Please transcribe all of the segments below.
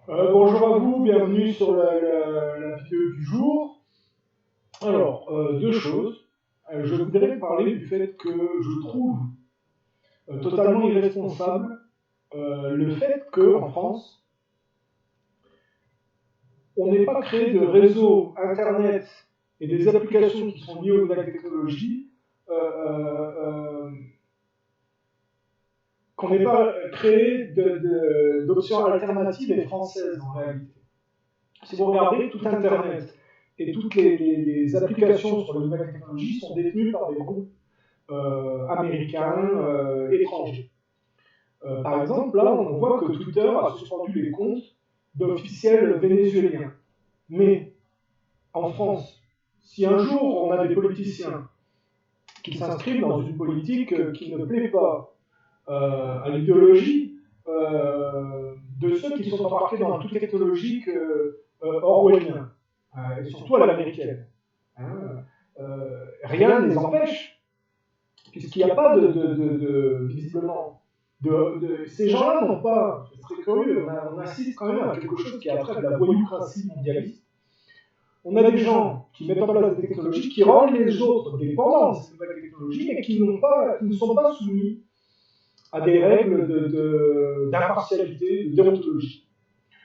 Bonjour à vous, bienvenue sur la vidéo du jour. Alors, deux choses. Je voudrais parler du fait que je trouve totalement irresponsable le fait qu'en France, on n'ait pas créé de réseau Internet et des applications qui sont liées aux nouvelles technologies, euh, euh, qu'on n'ait pas créé d'options alternatives et françaises en réalité. Si vous regardez tout Internet et toutes les applications sur les nouvelles technologies sont détenues par des groupes américains, étrangers. Par exemple, là, on voit que Twitter a suspendu les comptes d'officiels vénézuéliens. Mais en France, si un jour on a des politiciens qui s'inscrivent dans une politique qui ne plaît pas à l'idéologie de ceux qui sont embarqués dans le tout technologique orwellien, et surtout à l'américaine. Hein, rien ne les empêche, puisqu'il n'y a pas visiblement, ces gens-là n'ont pas, c'est très curieux, on assiste quand même à quelque chose qui a trait de la voyoucratie mondialiste. On a des gens qui mettent en place des technologies qui rendent les autres dépendants de ces nouvelles technologies, mais qui ne sont pas soumis à des règles d'impartialité, de déontologie.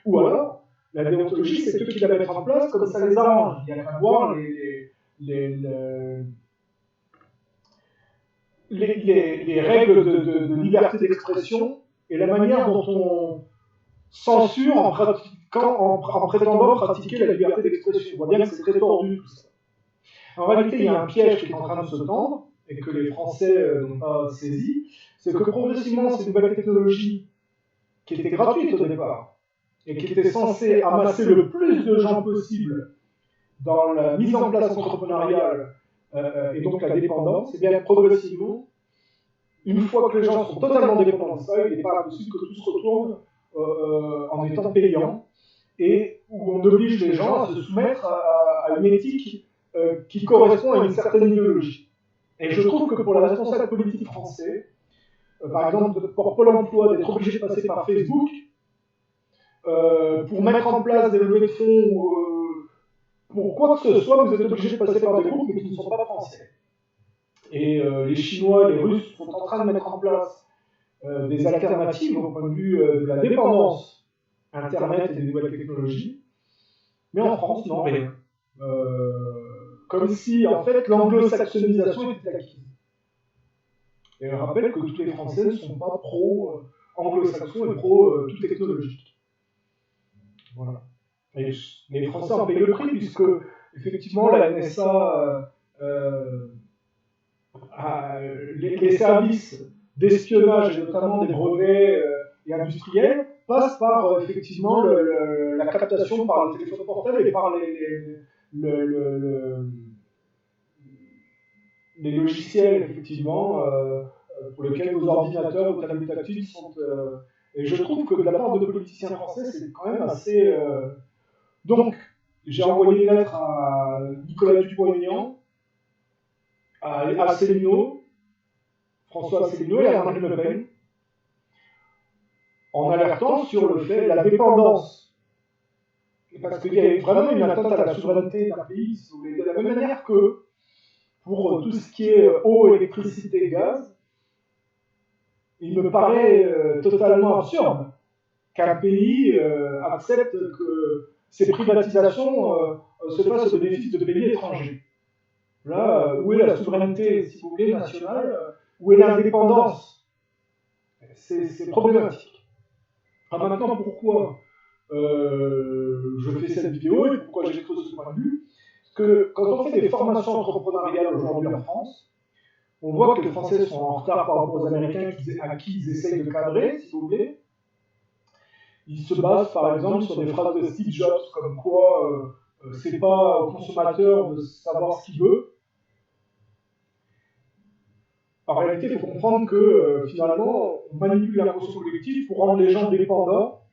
Ou alors, la déontologie, c'est eux qui la mettent en place comme ça les arrange. Il n'y a qu'à voir les, les règles de liberté d'expression et la manière dont on censure en prétendant pratiquer la liberté d'expression. On voit bien que c'est très tordu tout ça. En réalité, il y a un piège qui est en train de se tendre et que les Français n'ont pas saisi, c'est que progressivement, ces nouvelles technologies qui étaient gratuites au départ et qui étaient censées amasser le plus de gens possible dans la mise en place entrepreneuriale et donc la dépendance, et bien progressivement, une fois que les gens sont totalement dépendants de ça, il n'est pas possible que tout se retourne en étant payant et où on oblige les gens à se soumettre à une éthique qui correspond à une certaine idéologie. Et je trouve que pour les responsables politiques français, par exemple pour Pôle emploi, d'être obligé de passer par Facebook, pour mettre en place des levées de fonds, pour quoi que ce soit, vous êtes obligé de passer par des groupes mais qui ne sont pas français. Et les Chinois et les Russes sont en train de mettre en place des alternatives au point de vue de la dépendance Internet et des nouvelles technologies. Mais en France, non, rien. Comme si, en fait, l'anglo-saxonisation était acquise. Et je rappelle que tous les Français ne sont pas pro-anglo-saxons et pro-tout technologique. Voilà. Et les Français en payent le prix, puisque, effectivement, la NSA, les services d'espionnage, et notamment des brevets et industriels, passent par, effectivement, la captation par le téléphone portable et par les logiciels, effectivement, pour lesquels nos ordinateurs ou tablettes tactiles sont. Et je trouve que de la part de politiciens français, c'est quand même assez. Donc, j'ai envoyé une lettre à Nicolas Dupont-Aignan, à Asselineau, François Asselineau et à Marine Le Pen, en alertant sur le fait de la dépendance. Parce qu'il y a vraiment une atteinte à la souveraineté d'un pays, de la même manière que pour tout ce qui est eau, électricité, gaz, il me paraît totalement absurde qu'un pays accepte que ces privatisations se fassent au bénéfice de pays étrangers. Là, où est la souveraineté, si vous voulez, nationale, où est l'indépendance? C'est problématique. Alors maintenant, pourquoi je fais cette vidéo et pourquoi j'expose ce point de vue? Parce que quand on fait des formations entrepreneuriales aujourd'hui en France, on voit que les Français sont en retard par rapport aux Américains à qui ils essayent de cadrer, si vous voulez. Ils se basent par exemple sur des phrases de Steve Jobs comme quoi c'est pas au consommateur de savoir ce qu'il veut. En réalité, il faut comprendre que finalement, on manipule l'inconscient collectif pour rendre les gens dépendants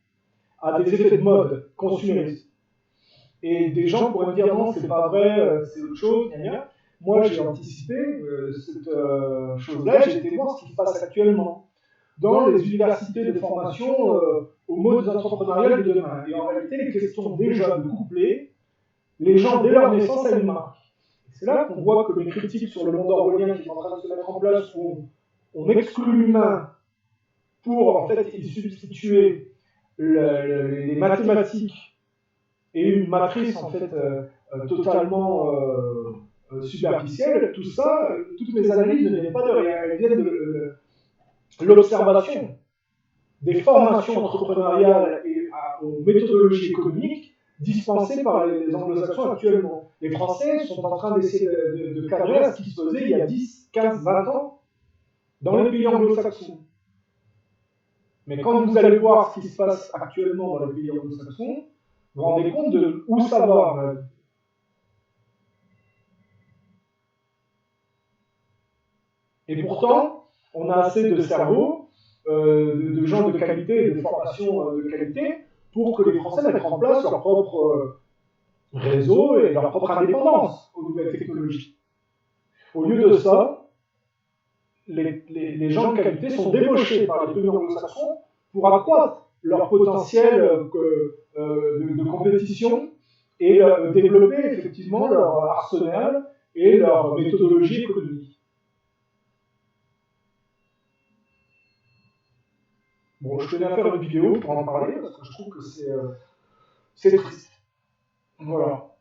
à des effets de mode consuméristes. Et des gens pourraient me dire non, c'est pas vrai, c'est autre chose, gna gna. Moi, j'ai anticipé cette chose-là, j'ai été voir ce qui se passe actuellement. dans les universités de formation aux modes entrepreneuriales de demain. Et en réalité, les questions déjà de coupler les gens dès leur naissance à une marque. C'est là qu'on voit que les critiques sur le monde orwellien qui est en train de se mettre en place, où on exclut l'humain pour en fait y substituer les mathématiques et une matrice en fait totalement superficielle, tout ça, toutes mes analyses ne viennent pas de rien, elles viennent de l'observation des formations entrepreneuriales et aux méthodologies économiques dispensées par les anglo-saxons actuellement. Les Français sont en train d'essayer de cadrer à ce qui se faisait il y a 10, 15, 20 ans dans les pays anglo-saxons. Mais quand vous allez voir ce qui se passe actuellement dans les pays anglo-saxons, vous vous rendez compte de où ça va. Et pourtant, on a assez de cerveaux, de gens de qualité, de formation de qualité, pour que les Français mettent en place leur propre réseau et leur propre indépendance aux nouvelles technologies. Au lieu de ça, les gens de qualité sont débauchés par les pays anglo-saxons pour accroître leur potentiel de compétition et développer effectivement leur arsenal et leur méthodologie économique. Bon, je tenais à faire une vidéo pour en parler parce que je trouve que c'est triste. Voilà.